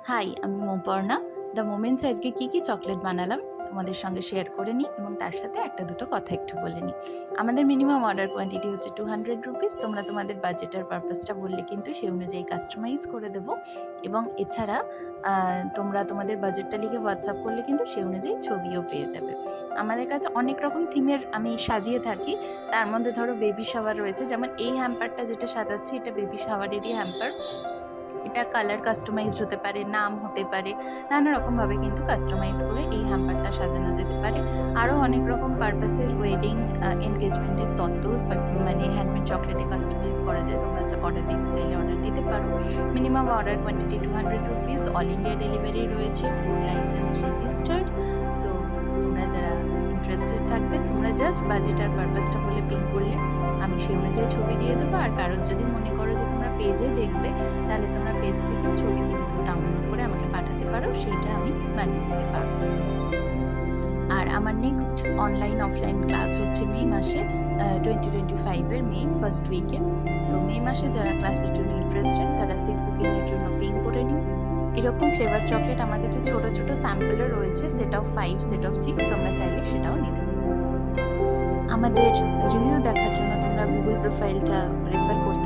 High, আমি Mouparna. The moments আজকে কী chocolate বানালাম তোমাদের সঙ্গে শেয়ার করে নিই এবং তার সাথে একটা দুটো কথা একটু বলে নিই। আমাদের মিনিমাম অর্ডার কোয়ান্টিটি হচ্ছে 200 রুপিস। তোমরা তোমাদের বাজেটের পারপাসটা বললে কিন্তু সেই অনুযায়ী কাস্টমাইজ করে দেবো এবং এছাড়া তোমরা তোমাদের বাজেটটা লিখে হোয়াটসঅ্যাপ করলে কিন্তু সেই অনুযায়ী ছবিও পেয়ে যাবে। আমাদের কাছে অনেক রকম থিমের আমি সাজিয়ে থাকি। তার মধ্যে ধরো বেবি শাওয়ার রয়েছে, যেমন এই হ্যাম্পারটা যেটা সাজাচ্ছি এটা বেবি শাওয়ারেরই হ্যাম্পার। এটা কালার কাস্টমাইজড হতে পারে, নাম হতে পারে, নানা রকমভাবে কিন্তু কাস্টমাইজ করে এই হ্যাম্পারটা সাজানো যেতে পারে। আরও অনেক রকম পারপাসের ওয়েডিং এনগেজমেন্টের তত্ত্ব মানে হ্যান্ডমেড চকলেটে কাস্টমাইজ করা যায়। তোমরা অর্ডার দিতে চাইলে অর্ডার দিতে পারো। Minimum order quantity 200 rupees. All India delivery রয়েছে, ফুড লাইসেন্স রেজিস্টার্ড। সো তোমরা যারা ইন্টারেস্টেড থাকবে তোমরা জাস্ট বাজেট আর পারপাসটা বলে পিং করলে আমি সেই অনুযায়ী ছবি দিয়ে দেবো। আর কারোর যদি মনে করো যে তোমরা পেজে দেখবে, তাহলে তোমরা পেজ থেকেও ছবি কিন্তু ডাউনলোড করে আমাকে পাঠাতে পারো, সেইটা আমি বানিয়ে দিতে পারবো। আর আমার নেক্সট অনলাইন অফলাইন ক্লাস হচ্ছে মে মাসে 2025-এর মে ফার্স্ট উইকে। তো মে মাসে যারা ক্লাসের জন্য ইন্টারেস্টেড তারা সিট বুকিংয়ের জন্য পিং করে নিও। এরকম ফ্লেভার চকলেট আমার কাছে ছোটো ছোটো স্যাম্পলও রয়েছে, সেট অফ 5, সেট অফ 6, তোমরা চাইলে সেটাও নিতে পারো। আমাদের রিভিউ দেখার জন্য তোমরা গুগল প্রোফাইলটা রেফার করতে